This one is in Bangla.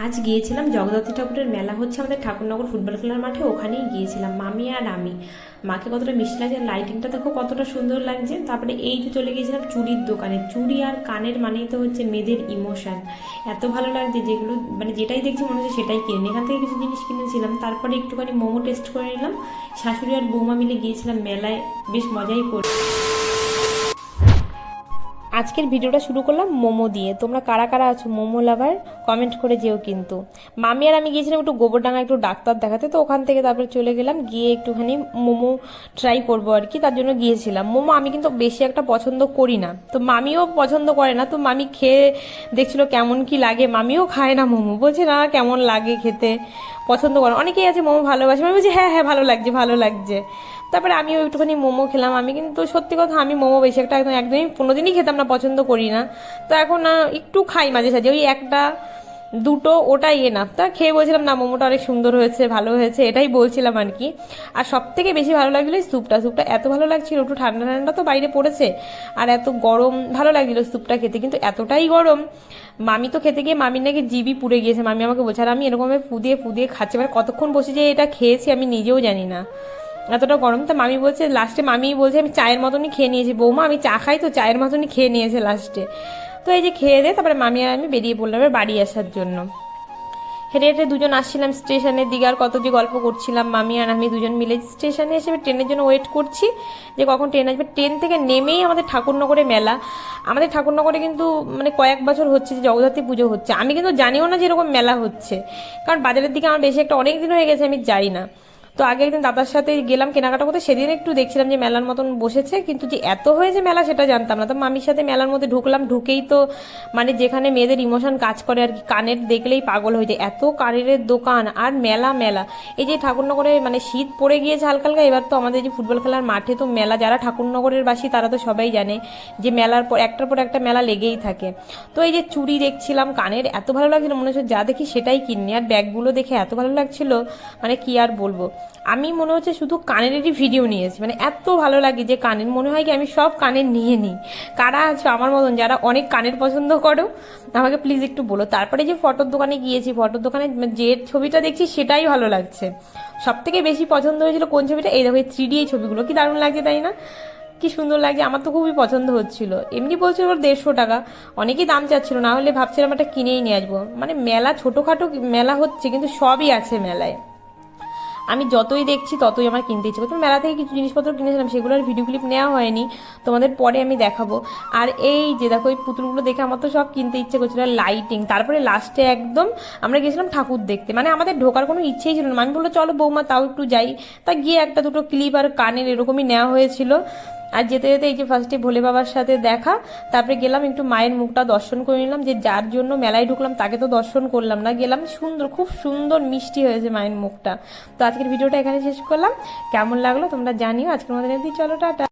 আজ গিয়েছিলাম জগদ্ধাত্রী ঠাকুরের মেলা হচ্ছে আমাদের ঠাকুরনগর ফুটবল খেলার মাঠে, ওখানেই গিয়েছিলাম মামি আর আমি। মাকে কতটা মিষ্টি লাগছে, লাইটিংটা দেখো কতটা সুন্দর লাগছে। তারপরে এই তো চলে গিয়েছিলাম চুড়ির দোকানে। চুড়ি আর কানের মানেই তো হচ্ছে মেয়েদের ইমোশন। এত ভালো লাগছে যেগুলো মানে যেটাই দেখছি মনে হচ্ছে সেটাই কিনে। এখান থেকে কিছু জিনিস কিনেছিলাম, তারপরে একটুখানি মোমো টেস্ট করে নিলাম। শাশুড়ি আর বৌমা মিলে গিয়েছিলাম মেলায়, বেশ মজাই করে। আজকের ভিডিওটা শুরু করলাম মোমো দিয়ে। তোমরা কারা কারা আছো মোমো লাভার কমেন্ট করে যেও কিন্তু। মামি আর আমি গিয়েছিলাম একটু গোবরডাঙ্গা একটু ডাক্তার দেখাতে, তো ওখান থেকে তারপরে চলে গেলাম, গিয়ে একটুখানি মোমো ট্রাই করবো আর কি, তার জন্য গিয়েছিলাম। মোমো আমি কিন্তু বেশি একটা পছন্দ করি না, তো মামিও পছন্দ করে না, তো মামি খেয়ে দেখছিল কেমন কি লাগে। মামিও খায় না মোমো, বলছে না কেমন লাগে খেতে, পছন্দ করে। অনেকেই আছে মোমো ভালোবাসে, আমি বলছি হ্যাঁ হ্যাঁ ভালো লাগছে ভালো লাগছে। তারপরে আমিও একটুখানি মোমো খেলাম। আমি কিন্তু সত্যি কথা আমি মোমো বেশি একটা একদমই কোনোদিনই খেতাম না, পছন্দ করি না। তো এখন একটু খাই মাঝে সাঝে, ওই একটা দুটো ওটাই এনাফ। তা খেয়ে বলছিলাম না মোমোটা অনেক সুন্দর হয়েছে ভালো হয়েছে, এটাই বলছিলাম আর কি। আর সব থেকে বেশি ভালো লাগছিল স্যুপটা। স্যুপটা এত ভালো লাগছিল, একটু ঠান্ডা ঠান্ডা তো বাইরে পড়েছে, আর এত গরম ভালো লাগছিল স্যুপটা খেতে, কিন্তু এতটাই গরম। মামি তো খেতে গিয়ে মামির নাকি জিভি পুড়ে গিয়েছে, মামি আমাকে বলছে। আর আমি এরকমভাবে ফুদিয়ে ফুদিয়ে খাচ্ছি, মানে কতক্ষণ বসে যে এটা খেয়েছি আমি নিজেও জানি না, এতটা গরম। তো মামি বলছে লাস্টে, মামি বলছে আমি চায়ের মতনই খেয়ে নিয়েছি বৌমা, আমি চা খাই তো চায়ের মতনই খেয়ে নিয়েছে লাস্টে। তো এই যে খেয়ে দিয়ে তারপরে মামি আর আমি বেরিয়ে পড়লাম বাড়ি আসার জন্য। হেঁটে হেঁটে দুজন আসছিলাম স্টেশনের দিকে, আর কত যে গল্প করছিলাম মামি আর আমি দুজন মিলে। স্টেশনে এসে ট্রেনের জন্য ওয়েট করছি যে কখন ট্রেন আসবে। ট্রেন থেকে নেমেই আমাদের ঠাকুরনগরে মেলা। আমাদের ঠাকুরনগরে কিন্তু মানে কয়েক বছর হচ্ছে যে জগদ্ধাত্রী পুজো হচ্ছে, আমি কিন্তু জানিও না যে এরকম মেলা হচ্ছে, কারণ বাজারের দিকে আমার বেশি একটা অনেক দিন হয়ে গেছে আমি যাই না। তো আগে একদিন দাদার সাথে গেলাম কেনাকাটা করতে, সেদিন একটু দেখছিলাম যে মেলার মতন বসেছে, কিন্তু যে এত হয়েছে মেলা সেটা জানতাম না। তো মামির সাথে মেলার মধ্যে ঢুকলাম, ঢুকেই তো মানে যেখানে মেয়েদের ইমোশন কাজ করে আর কি, কানের দেখলেই পাগল হয়ে যায়, এত কানের দোকান আর মেলা মেলা। এই যে ঠাকুরনগরে মানে শীত পড়ে গিয়েছে হালকা হালকা, এবার তো আমাদের যে ফুটবল খেলার মাঠে তো মেলা, যারা ঠাকুরনগরের বাসী তারা তো সবাই জানে যে মেলার পর একটা মেলা লেগেই থাকে। তো এই যে চুড়ি দেখছিলাম কানের, এত ভালো লাগছিল মনে হচ্ছে যা দেখি সেটাই কিনি। আর ব্যাগগুলো দেখে এত ভালো লাগছিল মানে কি আর বলবো, আমি মনে হচ্ছে শুধু কানেরই ভিডিও নিয়েছি, মানে এত ভালো লাগে যে কানের, মনে হয় কি আমি সব কানের নিয়ে নিই। কারা আছো আমার মতন যারা অনেক কানের পছন্দ করো আমাকে প্লিজ একটু বলো। তারপরে যে ফটোর দোকানে গিয়েছি, ফটোর দোকানে যে ছবিটা দেখছি সেটাই ভালো লাগছে। সব থেকে বেশি পছন্দ হয়েছিল কোন ছবিটা, এই দেখো এই 3D এই ছবিগুলো কি দারুণ লাগছে তাই না, কি সুন্দর লাগছে, আমার তো খুবই পছন্দ হচ্ছিল। এমনি বলছিল ওর 150 টাকা, অনেকই দাম চাচ্ছিল, না হলে ভাবছিলাম একটা কিনেই নিয়ে আসবো। মানে মেলা ছোটোখাটো মেলা হচ্ছে কিন্তু সবই আছে মেলায়, আমি যতই দেখছি ততই আমার কিনতে ইচ্ছে করছে। মেলা থেকে কিছু জিনিসপত্র কিনেছিলাম, সেগুলোর ভিডিও ক্লিপ নেওয়া হয়নি, তোমাদের পরে আমি দেখাবো। আর এই যে দেখো এই পুতুলগুলো দেখে আমার তো সব কিনতে ইচ্ছে করছিল, লাইটিং। তারপরে লাস্টে একদম আমরা গেছিলাম ঠাকুর দেখতে, মানে আমাদের ঢোকার কোনো ইচ্ছেই ছিল না। আমি বললো চলো বৌমা তাও একটু যাই, তা গিয়ে একটা দুটো ক্লিপ আর কানের এরকমই নেওয়া হয়েছিল। আর যেতে যেতে এই যে ফার্স্টে ভোলে বাবার সাথে দেখা, তারপরে গেলাম একটু মায়ের মুখটা দর্শন করে নিলাম, যে যার জন্য মেলায় ঢুকলাম তাকে তো দর্শন করলাম না, গেলাম। সুন্দর, খুব সুন্দর মিষ্টি হয়েছে মায়ের মুখটা। তো আজকের ভিডিওটা এখানে শেষ করলাম, কেমন লাগলো তোমরা জানিও। আজকের মধ্যে চলো টাটা।